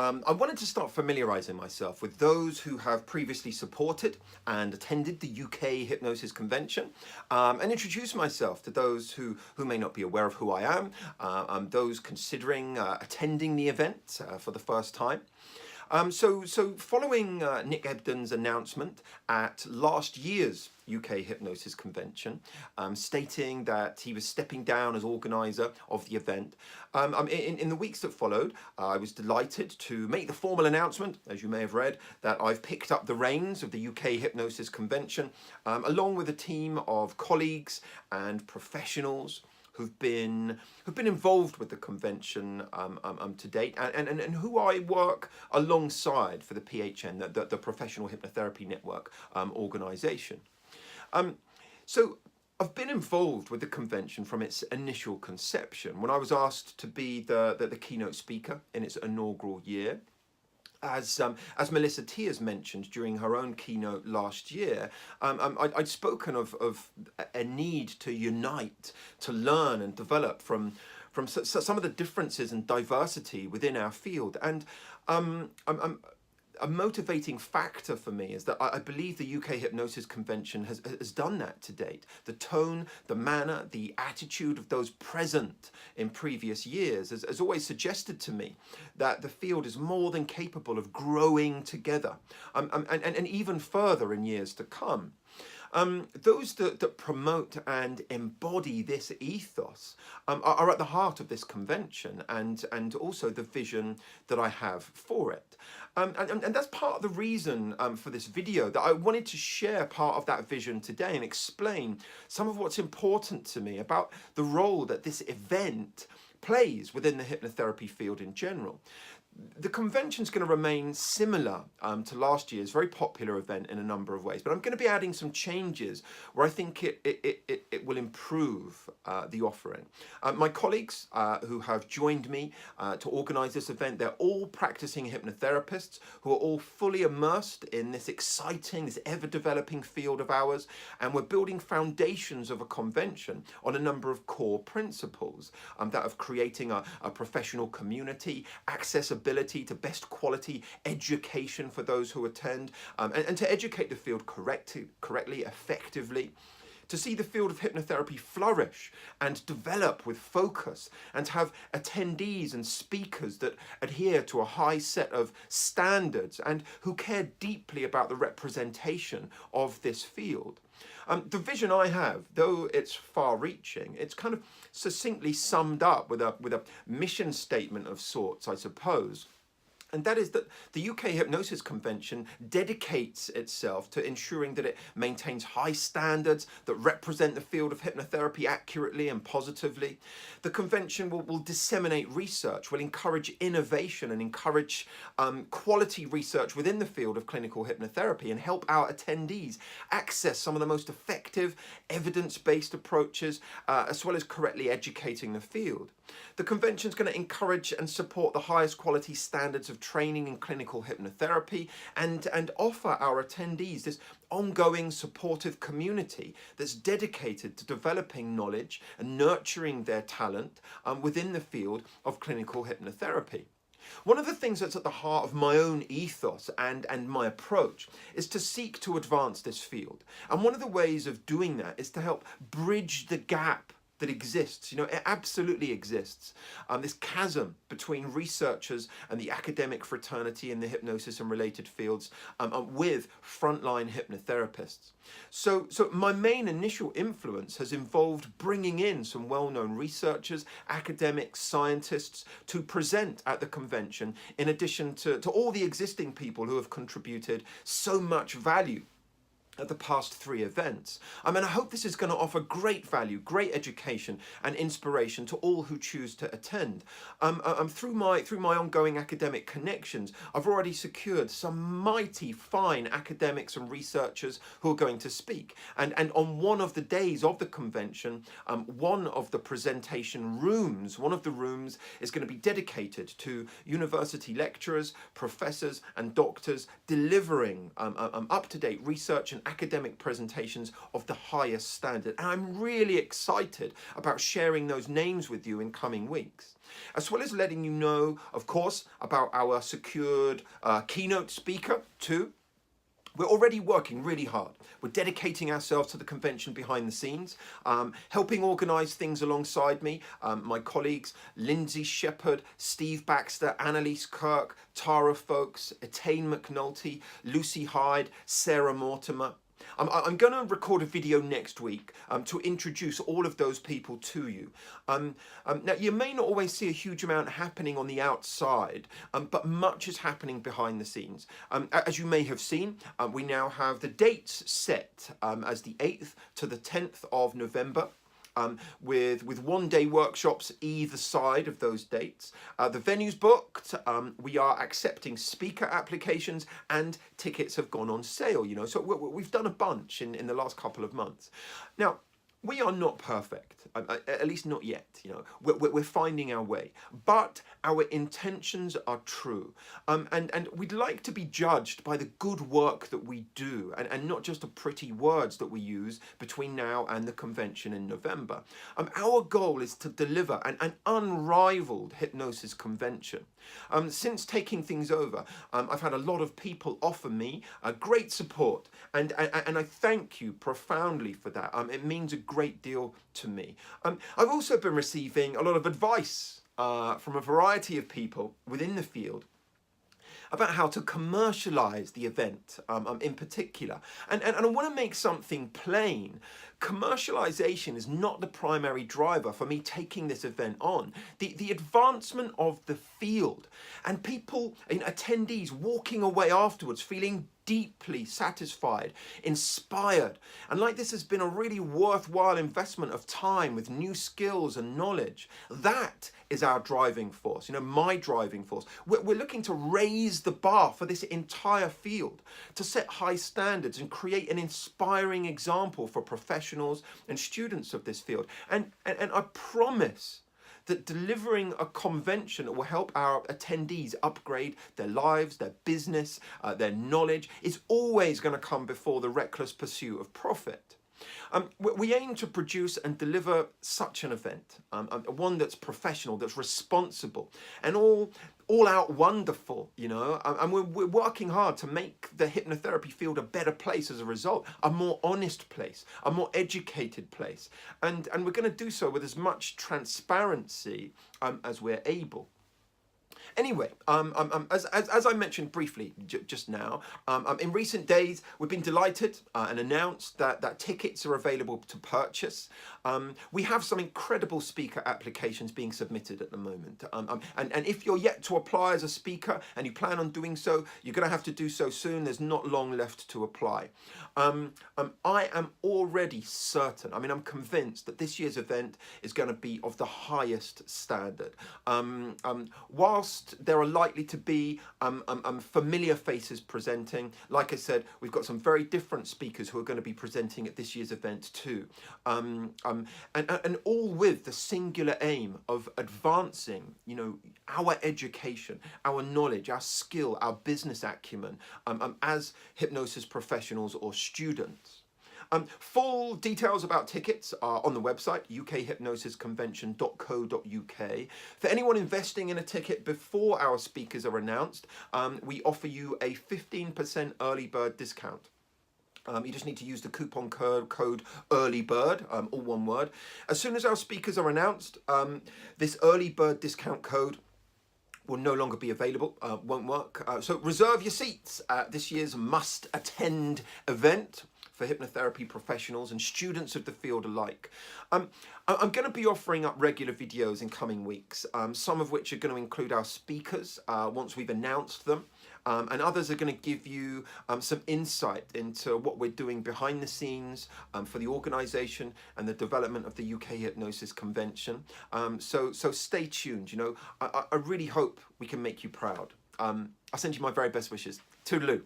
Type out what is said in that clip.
I wanted to start familiarising myself with those who have previously supported and attended the UK Hypnosis Convention, and introduce myself to those who may not be aware of who I am, those considering attending the event for the first time. So following Nick Ebden's announcement at last year's UK Hypnosis Convention, stating that he was stepping down as organiser of the event, in the weeks that followed, I was delighted to make the formal announcement, as you may have read, that I've picked up the reins of the UK Hypnosis Convention, along with a team of colleagues and professionals who've been involved with the convention to date, and who I work alongside for the PHN, the Professional Hypnotherapy Network organisation. So I've been involved with the convention from its initial conception, when I was asked to be the keynote speaker in its inaugural year. As Melissa T has mentioned during her own keynote last year, I'd spoken of a need to unite, to learn and develop from some of the differences and diversity within our field. And a motivating factor for me is that I believe the UK Hypnosis Convention has done that to date. The tone, the manner, the attitude of those present in previous years has always suggested to me that the field is more than capable of growing together, and even further in years to come. Those that promote and embody this ethos are at the heart of this convention, and also the vision that I have for it. And that's part of the reason for this video, that I wanted to share part of that vision today and explain some of what's important to me about the role that this event plays within the hypnotherapy field in general. The convention's going to remain similar to last year's very popular event in a number of ways, but I'm going to be adding some changes where I think it will improve the offering. My colleagues who have joined me to organise this event, they're all practising hypnotherapists who are all fully immersed in this exciting, this ever-developing field of ours, and we're building foundations of a convention on a number of core principles, that of creating a professional community, accessibility to best quality education for those who attend, and to educate the field correctly, effectively, to see the field of hypnotherapy flourish and develop with focus, and to have attendees and speakers that adhere to a high set of standards and who care deeply about the representation of this field. The vision I have, though it's far-reaching, it's kind of succinctly summed up with a mission statement of sorts, I suppose. And that is that the UK Hypnosis Convention dedicates itself to ensuring that it maintains high standards that represent the field of hypnotherapy accurately and positively. The convention will disseminate research, will encourage innovation and encourage quality research within the field of clinical hypnotherapy, and help our attendees access some of the most effective evidence-based approaches, as well as correctly educating the field. The convention is going to encourage and support the highest quality standards of training in clinical hypnotherapy, and offer our attendees this ongoing supportive community that's dedicated to developing knowledge and nurturing their talent within the field of clinical hypnotherapy. One of the things that's at the heart of my own ethos and my approach is to seek to advance this field. And one of the ways of doing that is to help bridge the gap that exists. You know, it absolutely exists. This chasm between researchers and the academic fraternity in the hypnosis and related fields, with frontline hypnotherapists. So my main initial influence has involved bringing in some well-known researchers, academics, scientists to present at the convention, in addition to all the existing people who have contributed so much value at the past 3 events. And I hope this is going to offer great value, great education and inspiration to all who choose to attend. Through my ongoing academic connections, I've already secured some mighty fine academics and researchers who are going to speak. And on one of the days of the convention, one of the presentation rooms, one of the rooms is going to be dedicated to university lecturers, professors and doctors delivering up-to-date research and academic presentations of the highest standard. And I'm really excited about sharing those names with you in coming weeks, as well as letting you know, of course, about our secured keynote speaker too. We're already working really hard. We're dedicating ourselves to the convention behind the scenes, helping organise things alongside me, my colleagues Lindsay Shepherd, Steve Baxter, Annalise Kirk, Tara Folks, Etane McNulty, Lucy Hyde, Sarah Mortimer. I'm going to record a video next week to introduce all of those people to you. Now, you may not always see a huge amount happening on the outside, but much is happening behind the scenes. As you may have seen, we now have the dates set as the 8th to the 10th of November. With one-day workshops either side of those dates. The venue's booked, we are accepting speaker applications, and tickets have gone on sale, you know, so we've done a bunch in the last couple of months. Now, we are not perfect, at least not yet, you know, we're finding our way, but our intentions are true, and we'd like to be judged by the good work that we do, and not just the pretty words that we use between now and the convention in November. Our goal is to deliver an unrivaled hypnosis convention. Since taking things over, I've had a lot of people offer me great support, and I thank you profoundly for that. It means a great deal to me. I've also been receiving a lot of advice from a variety of people within the field about how to commercialize the event in particular. And I want to make something plain. Commercialization is not the primary driver for me taking this event on. The advancement of the field and people, attendees walking away afterwards feeling deeply satisfied, inspired, and like this has been a really worthwhile investment of time with new skills and knowledge. That is our driving force, my driving force. We're looking to raise the bar for this entire field, to set high standards and create an inspiring example for professionals and students of this field. And I promise that delivering a convention that will help our attendees upgrade their lives, their business, their knowledge is always going to come before the reckless pursuit of profit. We aim to produce and deliver such an event, one that's professional, that's responsible, and all out wonderful, and we're working hard to make the hypnotherapy field a better place as a result, a more honest place, a more educated place, and we're going to do so with as much transparency as we're able. Anyway, as I mentioned briefly just now, in recent days we've been delighted and announced that tickets are available to purchase. We have some incredible speaker applications being submitted at the moment, and if you're yet to apply as a speaker and you plan on doing so, you're going to have to do so soon. There's not long left to apply. I am already certain, I'm convinced that this year's event is going to be of the highest standard. Whilst there are likely to be familiar faces presenting, like I said, we've got some very different speakers who are going to be presenting at this year's event too. And all with the singular aim of advancing, our education, our knowledge, our skill, our business acumen as hypnosis professionals or students. Full details about tickets are on the website, ukhypnosisconvention.co.uk. For anyone investing in a ticket before our speakers are announced, we offer you a 15% early bird discount. You just need to use the coupon code EARLYBIRD, all one word. As soon as our speakers are announced, this early bird discount code will no longer be available, won't work. So reserve your seats at this year's must-attend event for hypnotherapy professionals and students of the field alike. I'm going to be offering up regular videos in coming weeks, some of which are going to include our speakers once we've announced them, and others are going to give you some insight into what we're doing behind the scenes for the organisation and the development of the UK Hypnosis Convention. So stay tuned. I really hope we can make you proud. I'll send you my very best wishes. Toodaloo.